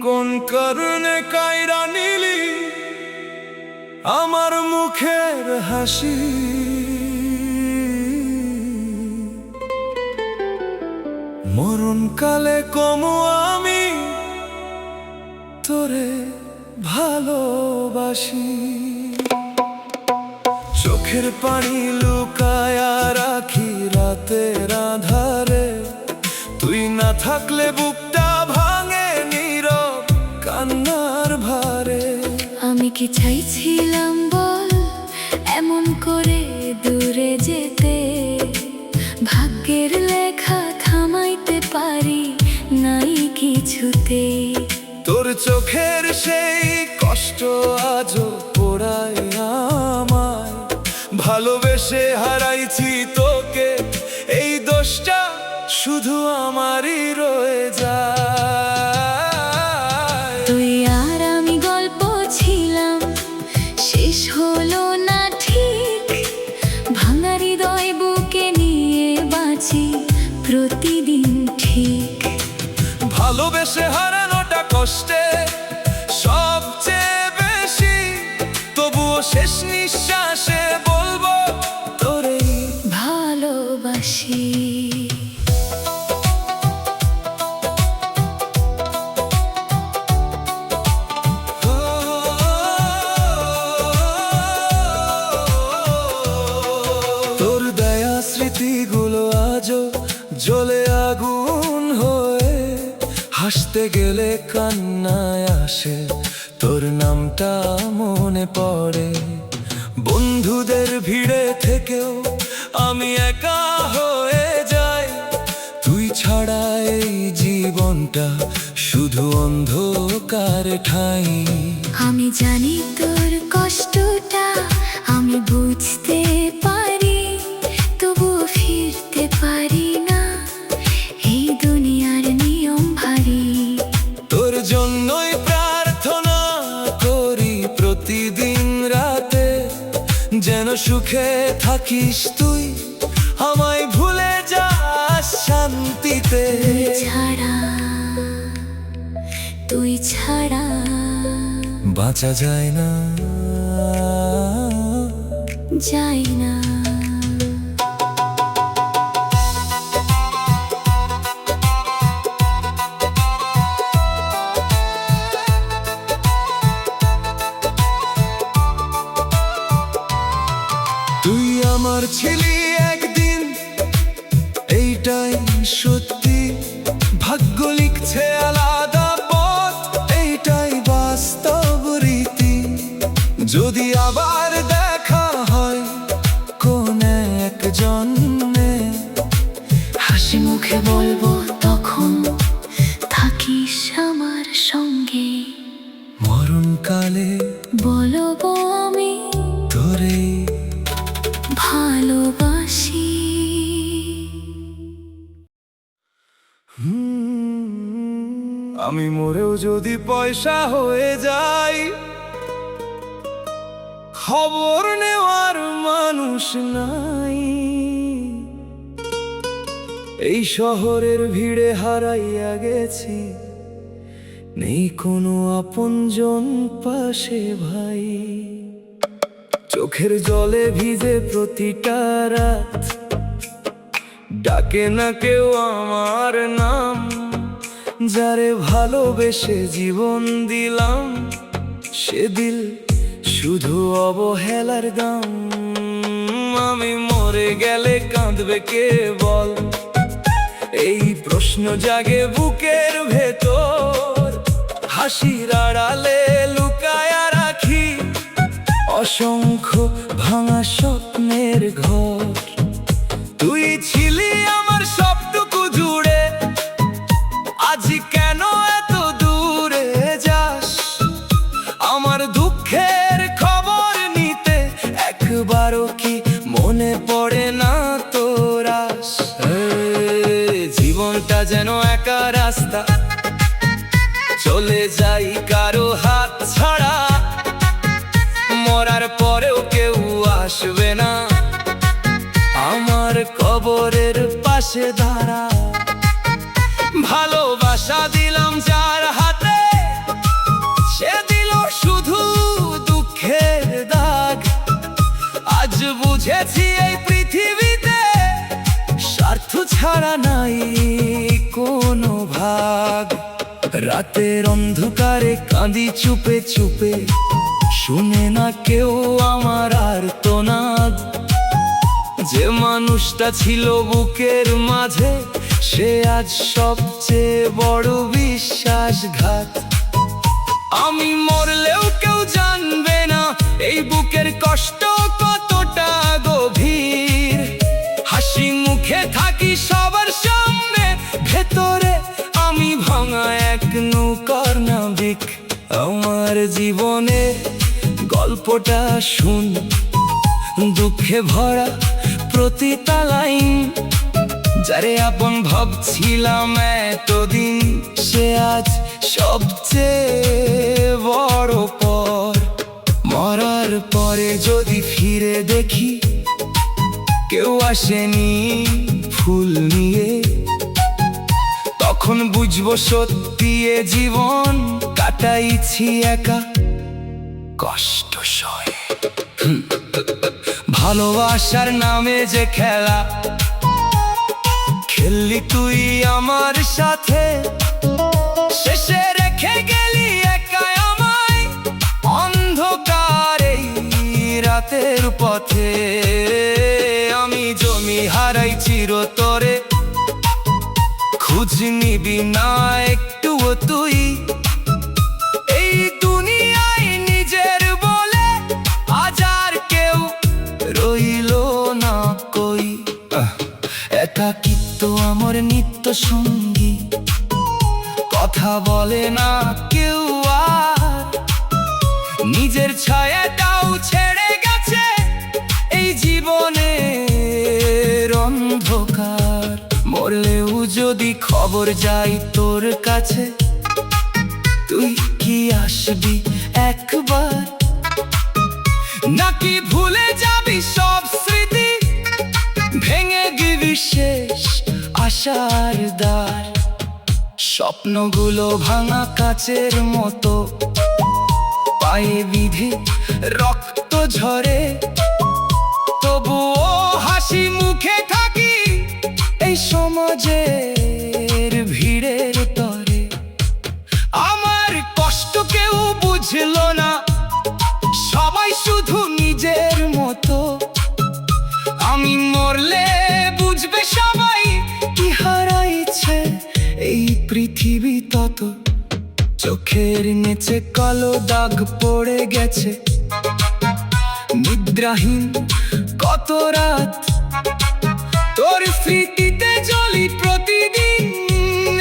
কোন কারণে কায়রা নিলি আমার মুখের হাসি, মরণকালে কমু আমি তোরে ভালোবাসি। চোখের পানি লুকায়া রাখি রাতের আধারে, তুই না থাকলে বুকটা ভাঙে নীরব কান্নার ভারে। আমি কি চাইছিলাম বল এমন করে দূরে যেতে, ভাগ্যের লেখা থামাইতে পারি নাই কিছুতে। তোর চোখের সেই কষ্ট আজও পোড়ায় আমায়, ভালোবেসে হারাইছি তোকে এই দোষটা শুধু আমারই রয়ে যায়। তুই আর আমি গল্প ছিলাম, শেষ হলো না ঠিক। ভাঙা হৃদয় বুকে নিয়ে বাঁচি প্রতিদিন ঠিক। ভালোবেসে হারানোটা কষ্টে সবচেয়ে বেশি, তবুও শেষ নিঃশ্বাসে বলবো তোরে ভালোবাসি। তোর দয়া স্মৃতিগুলো আজও জ্বলে আগুন হয়ে, হাসতে গেলে কান্নায় আসে তোর নামটা মনে পড়ে। বন্ধুদের ভিড়ে থেকেও আমি একা হয়ে যাই, তুই ছাড়া এই জীবনটা শুধু অন্ধকার ঠাই। আমি জানি তোর কষ্টটা আমি বুঝতে পারি, তবুও ফিরতে পারি না, এই দুনিয়ার নিয়ম ভারী। তোর জন্যই প্রার্থনা করি প্রতিদিন রাতে, যেন সুখে থাকিস তুই, আমায় ভুলে যাস শান্তিতে। তুই ছাড়া বাঁচা যায় না, যাই না। তুই আমার ছিলি একদিন, এইটাই সত্যি। ভাগ্য লিখছে আলাদা পথ, এইটাই বাস্তব রীতি। যদি আবার দেখা হয় কোন এক জন্মে, হাসি মুখে বলবো তখন থাকিস আমার সঙ্গে। মরণকালে বলবো আমি তোরে ভালোবাসি। আমি মরেও যদি পয়সা হয়ে যাই, খবর নেওয়ার মানুষ নাই। এই শহরের ভিড়ে হারাইয়া গেছি, নেই কোনো আপনজন পাশে ভাই। চোখের জলে ভিজে প্রতিটা রাত, ডাকে না কেউ আমার নাম। যারে ভালোবেসে জীবন দিলাম, সে দিল শুধু অবহেলার দাম। আমি মরে গেলে কাঁদবে কে বল, এই প্রশ্ন জাগে বুকের ভেতর। হাসির আড়ালে লুকায়া রাখি অসংখ্য ভাঙা স্বপ্নের ঘর। তুই ছিলি আমার সবটুকু জুড়ে, আজ কেন এত দূরে যাস? আমার দুঃখের খবর নিতে একবারও কি মনে পড়ে না তোর আস? জীবনটা যেন একা রাস্তা, চলে যাই কারো হাত ছাড়া। মরার পরেও কেউ আসবে না আমার কবরের পাশে। পাশে দাঁড়া। ভালোবাসা দিলাম যার হাতে, সে দিল শুধু দুঃখের দাগ। আজ বুঝেছি এই পৃথিবীতে স্বার্থ ছাড়া নাই কোনো ভাগ। রাতের অন্ধকারে কাঁদি চুপে চুপে, শুনে না কেউ আমার আর্তনাদ। যে মানুষটা ছিল বুকের মাঝে, সে আজ সবচেয়ে বড় বিশ্বাসঘাত। আমি মরলেও কেউ জানবে না এই বুকের কষ্ট কতটা গভীর। হাসি মুখে থাকি সবার সামনে, ভেতরে আমি ভাঙা এক নৌকার নাবিক। আমার জীবনে গল্পটা শুন, দুঃখে ভরা প্রতিটা লাইন। যারে আপন ভাবছিলাম এতদিন, সে আজ সবচেয়ে বড় পর। মরার পরে যদি ফিরে দেখি কেউ আসেনি ফুল নিয়ে, তখন বুঝবো সত্যি এ জীবন কাটাইছি একা কষ্ট সয়ে। ভালোবাসার নামে যে খেলা খেললি তুই আমার সাথে, শেষে রেখে গেলি একা আমায় অন্ধকার এই রাতের পথে। আমি জমি হারাই চিরতরে, খোঁজ নিবি না একটুও তুই। এই দুনিয়ায় নিজের বলে আজ আর কেউ রইল না কই। একাকিত্ব আমার নিত্য সঙ্গী, কথা বলে না কেউ আর। নিজের ছায়াটাও ছেড়ে গেছে এই জীবনের অন্ধকার। মরলেও যদি খবর যাই তোর কাছে, তুই কি আসবি একবার? নাকি ভুলে যাবি সব স্মৃতি, ভেঙে দিবি শেষ আশার দ্বার? স্বপ্নগুলো ভাঙা কাচের মতো, পায়ে বিধে রক্ত ঝরে, তবুও হাসি মুখে থাকি এই সমাজের ভিড়ের তরে। আমার কষ্ট কেউ বুঝলো না, সবাই শুধু নিজের মতো। আমি মরলে বুঝবে সবাই কি হারাইছে এই পৃথিবী তত। চোখের নিচে কালো দাগ পড়ে গেছে, নিদ্রাহীন কত রাত তোর স্মৃতিতে জ্বলি প্রতিদিন।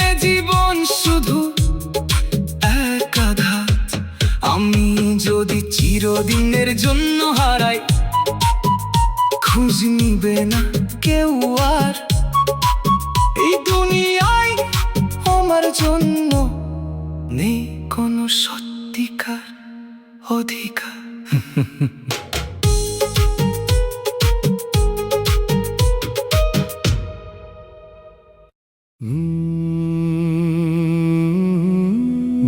এ জীবন শুধু এক আঘাত, আমি যদি চিরদিনের জন্য হারাই, খোঁজ নিবে না কেউ আর এই দুনিয়ায় আমার জন্য। নেই কোনো সত্যিকার অধিকার।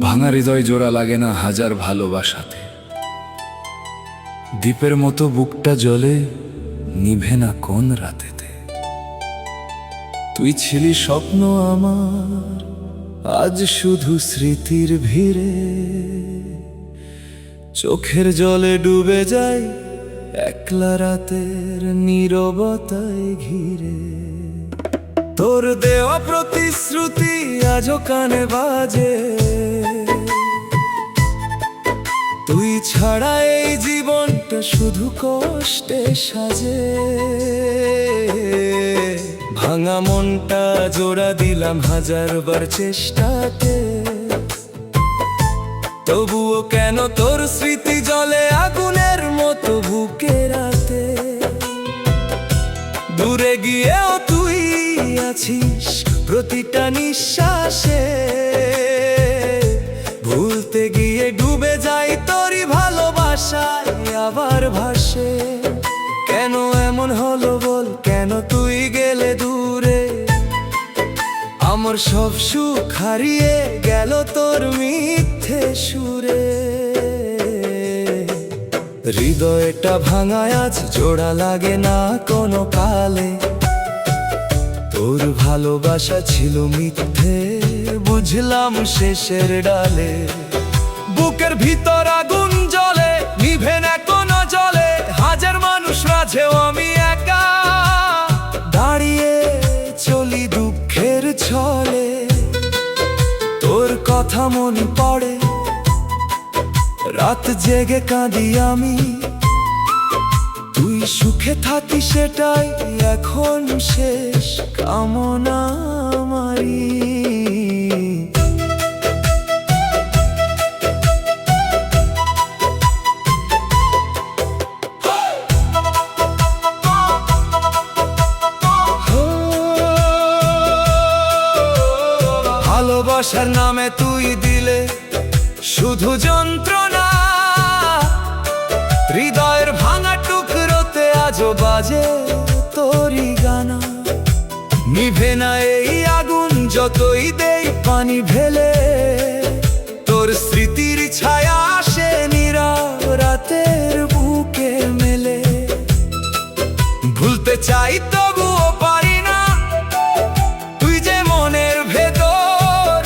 ভাঙা হৃদয় জোড়া লাগে না হাজার ভালোবাসাতে, দ্বীপের মতো বুকটা জ্বলে নিভে না কোন রাতেতে। তুই ছিলি স্বপ্ন আমার, আজ শুধু স্মৃতির ভিড়ে। চোখের জলে ডুবে যায় একলা রাতের নীরবতায় ঘিরে। তোর দেওয়া প্রতিশ্রুতি আজও কানে বাজে, তুই ছাড়া এই জীবনটা শুধু কষ্টে সাজে। ভাঙা মনটা জোড়া দিলাম হাজারবার চেষ্টাতে, তবুও কেন তোর স্মৃতি জ্বলে আগুনের মতো বুকে রাতে। দূরে গিয়েও তুই আছিস প্রতিটা নিঃশ্বাসে, ভুলতে গিয়ে ডুবে যাই তোরই ভালোবাসায় আবার ভাসে। কেন এমন হলো বল, কেন তুই গেলে দূরে? আমার সব সুখ হারিয়ে গেল তোর মিথ্যে সুরে। হৃদয়টা ভাঙায় আজ জোড়া লাগে না কোনো কালে। তোর ভালোবাসা ছিল মিথ্যে, বুঝলাম শেষের ডালে। বুকের ভিতর আগুন জ্বলে, নিভে না কোনো জলে। হাজার মানুষ মাঝেও আমি একা দাঁড়িয়ে চলি দুঃখের ছলে। তোর কথা মনে পড়ে, রাত জেগে কাঁদি আমি। তুই সুখে থাকি সেটাই এখন শেষ কামনা আমারি। ভালোবাসার নামে তুই দিলে শুধু যন্ত্রণা। হৃদয়ের ভাঙা টুকরোতে আজও বাজে তোরই গানা। নিভে না এই আগুন যতই দেই পানি ঢেলে। তোর স্মৃতির ছায়া আসে নীরব রাতের বুকে মেলে। ভুলতে চাই তবুও পারি না, তুই যে মনের ভেতর।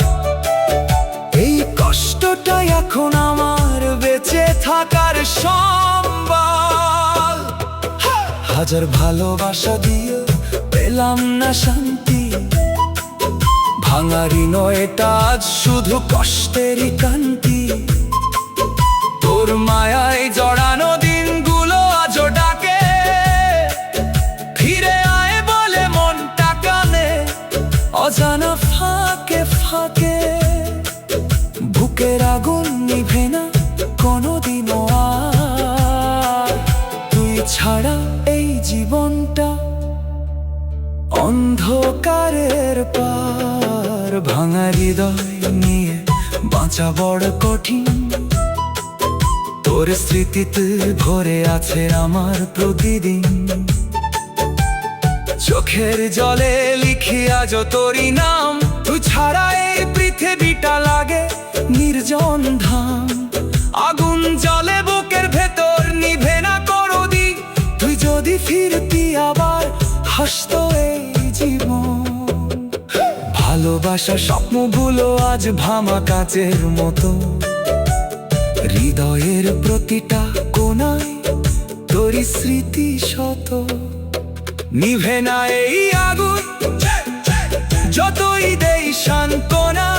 এই কষ্টটাই এখন আমার বেঁচে থাকার সম্বল। হাজার ভালোবাসা দিয়ে পেলাম না শান্তি। ভাঙারি নয় এটা আজ শুধু কষ্টেরই কান্তি। তোর মায়ায় জড়ানো দিনগুলো আজও ডাকে। ফিরে আয় বলে মনটা কানে, অজানা ফাঁকে ফাঁকে। বুকের আগুন নিভে না কোনোদিনও আর। তুই ছাড়া এই জীবনটা অন্ধকারের পার। ভাঙা হৃদয় নিয়ে বাঁচা বড় কঠিন। তোর স্মৃতিতে ভরে আছে আমার প্রতিদিন। চোখের জলে লিখি আজ তোরই নাম। তুই ছাড়া এই পৃথিবীটা লাগে নির্জন ধাম। আগুন জ্বলে বুকের ভেতর, নিভে না কোনোদিন। তুই যদি ফিরতি আবার হাসতো এই জীবন। ভালোবাসা স্বপ্নগুলো আজ ভামা কাচের মতো। হৃদয়ের প্রতিটা কোণায় তোরই স্মৃতি শত। নিভে না এই আগুন যতই দেই সান্ত্বনা।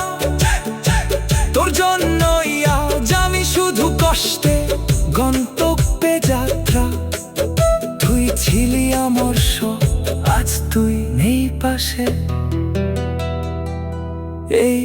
তোর জন্যই আজ আমি শুধু কষ্টে গন্তব্যে যাত্রা। তুই ছিলি আমার সব, আজ তুই নেই পাশে। এই